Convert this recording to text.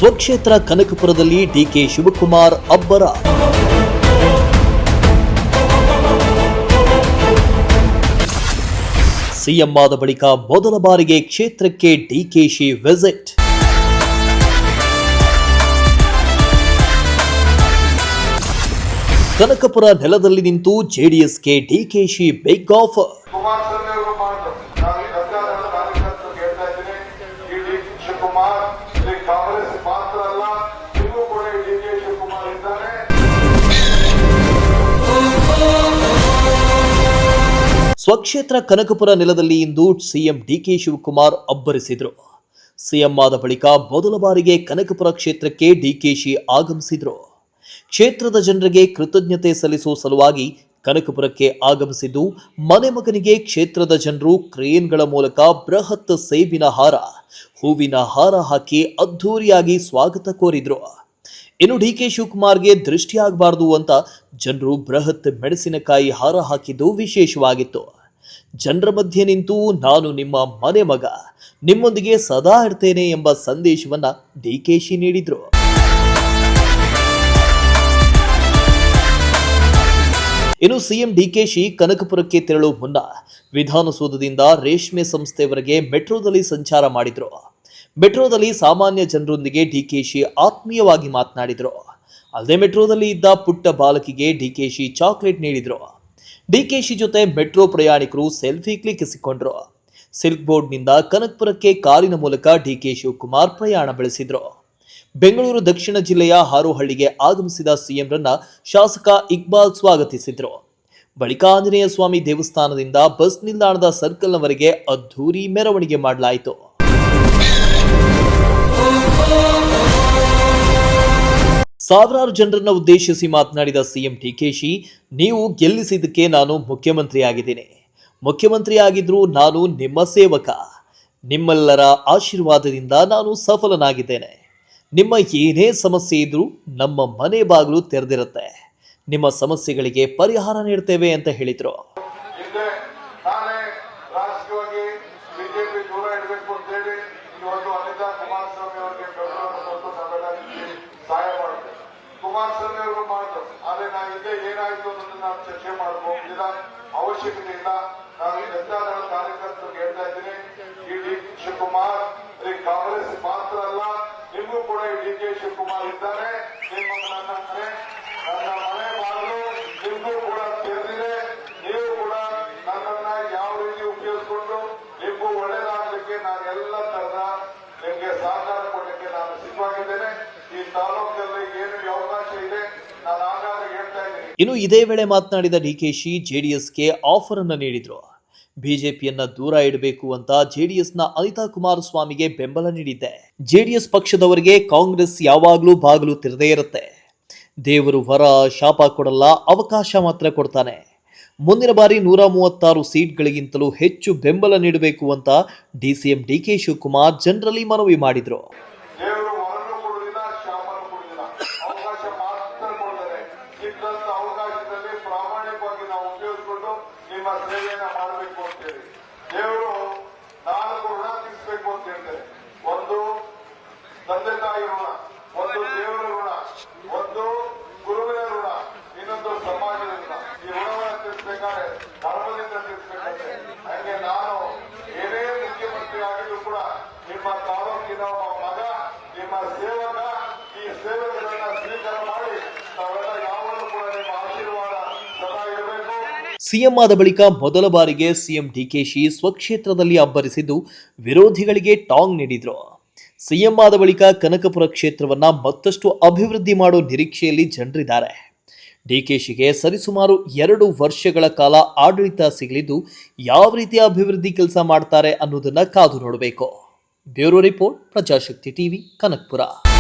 ಸ್ವಕ್ಷೇತ್ರ ಕನಕಪುರದಲ್ಲಿ DK Shivakumar ಅಬ್ಬರ. CM ಆದ ಬಳಿಕ ಮೊದಲ ಬಾರಿಗೆ ಕ್ಷೇತ್ರಕ್ಕೆ ಡಿಕೆಶಿ ವಿಸಿಟ್. ಕನಕಪುರ ನೆಲದಲ್ಲಿ ನಿಂತು ಜೆಡಿಎಸ್ಗೆ ಡಿಕೆಶಿ ಬಿಗ್ ಆಫರ್. ಸ್ವಕ್ಷೇತ್ರ ಕನಕಪುರ ನೆಲದಲ್ಲಿ ಇಂದು ಸಿಎಂ ಡಿಕೆ ಶಿವಕುಮಾರ್ ಅಬ್ಬರಿಸಿದರು. ಸಿಎಂ ಆದ ಬಳಿಕ ಮೊದಲ ಬಾರಿಗೆ ಕನಕಪುರ ಕ್ಷೇತ್ರಕ್ಕೆ ಡಿಕೆಶಿ ಆಗಮಿಸಿದರು. ಕ್ಷೇತ್ರದ ಜನರಿಗೆ ಕೃತಜ್ಞತೆ ಸಲ್ಲಿಸುವ ಸಲುವಾಗಿ ಕನಕಪುರಕ್ಕೆ ಆಗಮಿಸಿದ್ದು, ಮನೆ ಮಗನಿಗೆ ಕ್ಷೇತ್ರದ ಜನರು ಕ್ರೇನ್ಗಳ ಮೂಲಕ ಬೃಹತ್ ಸೇಬಿನ ಹಾರ, ಹೂವಿನ ಹಾರ ಹಾಕಿ ಅದ್ಧೂರಿಯಾಗಿ ಸ್ವಾಗತ ಕೋರಿದ್ರು. ಇನ್ನು ಡಿಕೆ ಶಿವಕುಮಾರ್ಗೆ ದೃಷ್ಟಿಯಾಗಬಾರದು ಅಂತ ಜನರು ಬೃಹತ್ ಮೆಣಸಿನಕಾಯಿ ಹಾರ ಹಾಕಿದ್ದು ವಿಶೇಷವಾಗಿತ್ತು. ಜನರ ಮಧ್ಯೆ ನಿಂತು ನಾನು ನಿಮ್ಮ ಮನೆ ಮಗ, ನಿಮ್ಮೊಂದಿಗೆ ಸದಾ ಇರ್ತೇನೆ ಎಂಬ ಸಂದೇಶವನ್ನ ಡಿಕೆಶಿ ನೀಡಿದ್ರು. ಇನ್ನು ಸಿಎಂ ಡಿಕೆಶಿ ಕನಕಪುರಕ್ಕೆ ತೆರಳುವ ಮುನ್ನ ವಿಧಾನಸೌಧದಿಂದ ರೇಷ್ಮೆ ಸಂಸ್ಥೆವರೆಗೆ ಮೆಟ್ರೋದಲ್ಲಿ ಸಂಚಾರ ಮಾಡಿದ್ರು. ಮೆಟ್ರೋದಲ್ಲಿ ಸಾಮಾನ್ಯ ಜನರೊಂದಿಗೆ ಡಿಕೆಶಿ ಆತ್ಮೀಯವಾಗಿ ಮಾತನಾಡಿದ್ರು. ಅಲ್ಲದೆ ಮೆಟ್ರೋದಲ್ಲಿ ಇದ್ದ ಪುಟ್ಟ ಬಾಲಕಿಗೆ ಡಿಕೆಶಿ ಚಾಕ್ಲೇಟ್ ನೀಡಿದ್ರು. ಡಿಕೆಶಿ ಜೊತೆ ಮೆಟ್ರೋ ಪ್ರಯಾಣಿಕರು ಸೆಲ್ಫಿ ಕ್ಲಿಕ್ಕಿಸಿಕೊಂಡ್ರು. ಸಿಲ್ಕ್ ಬೋರ್ಡ್ನಿಂದ ಕನಕಪುರಕ್ಕೆ ಕಾರಿನ ಮೂಲಕ ಡಿಕೆ ಶಿವಕುಮಾರ್ ಪ್ರಯಾಣ ಬೆಳೆಸಿದ್ರು. ಬೆಂಗಳೂರು ದಕ್ಷಿಣ ಜಿಲ್ಲೆಯ ಹಾರೋಹಳ್ಳಿಗೆ ಆಗಮಿಸಿದ ಸಿಎಂರನ್ನ ಶಾಸಕ ಇಕ್ಬಾಲ್ ಸ್ವಾಗತಿಸಿದ್ರು. ಬಳಿಕ ಆಂಜನೇಯ ಸ್ವಾಮಿ ದೇವಸ್ಥಾನದಿಂದ ಬಸ್ ನಿಲ್ದಾಣದ ಸರ್ಕಲ್ನವರೆಗೆ ಅದ್ಧೂರಿ ಮೆರವಣಿಗೆ ಮಾಡಲಾಯಿತು. ಸಾವಿರಾರು ಜನರನ್ನ ಉದ್ದೇಶಿಸಿ ಮಾತನಾಡಿದ ಸಿಎಂ ಡಿಕೆಶಿ, ನೀವು ಗೆಲ್ಲಿಸಿದ್ದಕ್ಕೆ ನಾನು ಮುಖ್ಯಮಂತ್ರಿಯಾಗಿದ್ದೀನಿ. ಮುಖ್ಯಮಂತ್ರಿಯಾಗಿದ್ರೂ ನಾನು ನಿಮ್ಮ ಸೇವಕ. ನಿಮ್ಮೆಲ್ಲರ ಆಶೀರ್ವಾದದಿಂದ ನಾನು ಸಫಲನಾಗಿದ್ದೇನೆ. ನಿಮ್ಮ ಏನೇ ಸಮಸ್ಯೆ ಇದ್ರೂ ನಮ್ಮ ಮನೆ ಬಾಗಿಲು ತೆರೆದಿರುತ್ತೆ. ನಿಮ್ಮ ಸಮಸ್ಯೆಗಳಿಗೆ ಪರಿಹಾರ ನೀಡ್ತೇವೆ ಅಂತ ಹೇಳಿದ್ರು. ಚರ್ಚೆ ಮಾಡಬಹುದಿಲ್ಲ, ಅವಶ್ಯಕತೆ ಇಲ್ಲ. ನಾನು ಈ ಜನತಾದಳ ಕಾರ್ಯಕರ್ತರಿಗೆ ಹೇಳ್ತಾ ಇದ್ದೀನಿ, ಈ ಡಿ ಶಿವಕುಮಾರ್ ಕಾಂಗ್ರೆಸ್ ಮಾತ್ರ ಅಲ್ಲ, ನಿಮಗೂ ಕೂಡ ಈ ಡಿಕೆ ಶಿವಕುಮಾರ್ ಇದ್ದಾರೆ. ನನ್ನ ಮನೆ ಬಾಗಿಲು ನಿಮಗೂ ಕೂಡ ತೆರೆದಿದೆ. ನೀವು ಕೂಡ ನನ್ನನ್ನ ಯಾವ ರೀತಿ ಉಪಯೋಗಿಸಿಕೊಂಡು ನಿಮಗೂ ಒಳ್ಳೇದಾಗಲಿಕ್ಕೆ ನಾನು ಎಲ್ಲ ತರದ ನಿಮಗೆ ಸಹಕಾರ ಕೊಡಲಿಕ್ಕೆ ನಾನು ಸಿದ್ಧವಾಗಿದ್ದೇನೆ. ಈ ತಾಲೂಕಲ್ಲಿ ಏನು ಅವಕಾಶ ಇದೆ ನಾನು ಆಗಾಗ ಹೇಳ್ತಾ ಇದ್ದೀನಿ. ಇನ್ನು ಇದೇ ವೇಳೆ ಮಾತನಾಡಿದ ಡಿಕೆಶಿ ಜೆಡಿಎಸ್ಗೆ ಆಫರ್ ಅನ್ನು ನೀಡಿದ್ರು. ಬಿಜೆಪಿಯನ್ನ ದೂರ ಇಡಬೇಕು ಅಂತ ಜೆಡಿಎಸ್ನ ಅನಿತಾ ಕುಮಾರಸ್ವಾಮಿಗೆ ಬೆಂಬಲ ನೀಡಿದ್ದೆ. ಜೆಡಿಎಸ್ ಪಕ್ಷದವರಿಗೆ ಕಾಂಗ್ರೆಸ್ ಯಾವಾಗಲೂ ಬಾಗಿಲು ತೆರೆದೇ ಇರುತ್ತೆ. ದೇವರು ವರ ಶಾಪ ಕೊಡಲ್ಲ, ಅವಕಾಶ ಮಾತ್ರ ಕೊಡ್ತಾನೆ. ಮುಂದಿನ ಬಾರಿ 136 ಸೀಟ್ಗಳಿಗಿಂತಲೂ ಹೆಚ್ಚು ಬೆಂಬಲ ನೀಡಬೇಕು ಅಂತ ಡಿಸಿಎಂ ಡಿಕೆ ಶಿವಕುಮಾರ್ ಜನರಲ್ಲಿ ಮನವಿ ಮಾಡಿದ್ರು. ಅವಕಾಶದಲ್ಲಿ ಪ್ರಾಮಾಣಿಕವಾಗಿ ನಾವು ಉಪಯೋಗಿಸಿಕೊಂಡು ನಿಮ್ಮ ಸೇವೆಯನ್ನ ಮಾಡಬೇಕು ಅಂತ ಹೇಳಿ ದೇವರು 4 ಋಣ ತೀರಿಸಬೇಕು ಅಂತ ಹೇಳ್ತಾರೆ. ಒಂದು ತಂದೆ ತಾಯಿ ಋಣ, ಒಂದು ದೇವರ ಋಣ, ಒಂದು ಗುರುವಿನ ಋಣ, ಇನ್ನೊಂದು ಸಮಾಜದ ಋಣ. ಈ ಋಣವನ್ನು ತೀರಿಸಬೇಕಾದ್ರೆ ಧರ್ಮದಿಂದ ತೀರಿಸಬೇಕಂತೆ. ಹಾಗೆ ನಾನು ಏನೇ ಮುಖ್ಯಮಂತ್ರಿ ಆಗಿದ್ರು ಕೂಡ ನಿಮ್ಮ ತಾಲೂಕಿನ ಮಗ, ನಿಮ್ಮ ಸೇವಕ, ಈ ಸೇವೆಗಳನ್ನ ಸ್ವೀಕಾರ ಮಾಡಿ ನಾವೆಲ್ಲ ಯಾವಾಗಲೂ ಕೂಡ ನಿಮ್ಮ ಆಶೀರ್ವಾದ ಸದಾ ಇರಬೇಕು. ಸಿಎಂ ಆದ ಬಳಿಕ ಮೊದಲ ಬಾರಿಗೆ ಸಿಎಂ ಡಿಕೆಶಿ ಸ್ವಕ್ಷೇತ್ರದಲ್ಲಿ ಅಬ್ಬರಿಸಿದ್ದು, ವಿರೋಧಿಗಳಿಗೆ ಟಾಂಗ್ ನೀಡಿದ್ರು. ಸಿಎಂ ಆದ ಬಳಿಕ ಕನಕಪುರ ಕ್ಷೇತ್ರವನ್ನ ಮತ್ತಷ್ಟು ಅಭಿವೃದ್ಧಿ ಮಾಡೋ ನಿರೀಕ್ಷೆಯಲ್ಲಿ ಜನರಿದ್ದಾರೆ. ಡಿಕೆಶಿಗೆ ಸರಿಸುಮಾರು 2 ವರ್ಷಗಳ ಕಾಲ ಆಡಳಿತ ಸಿಗಲಿದ್ದು, ಯಾವ ರೀತಿಯ ಅಭಿವೃದ್ಧಿ ಕೆಲಸ ಮಾಡ್ತಾರೆ ಅನ್ನೋದನ್ನ ಕಾದು ನೋಡಬೇಕು. Bureau report, Prajashakti TV, Kanakapura.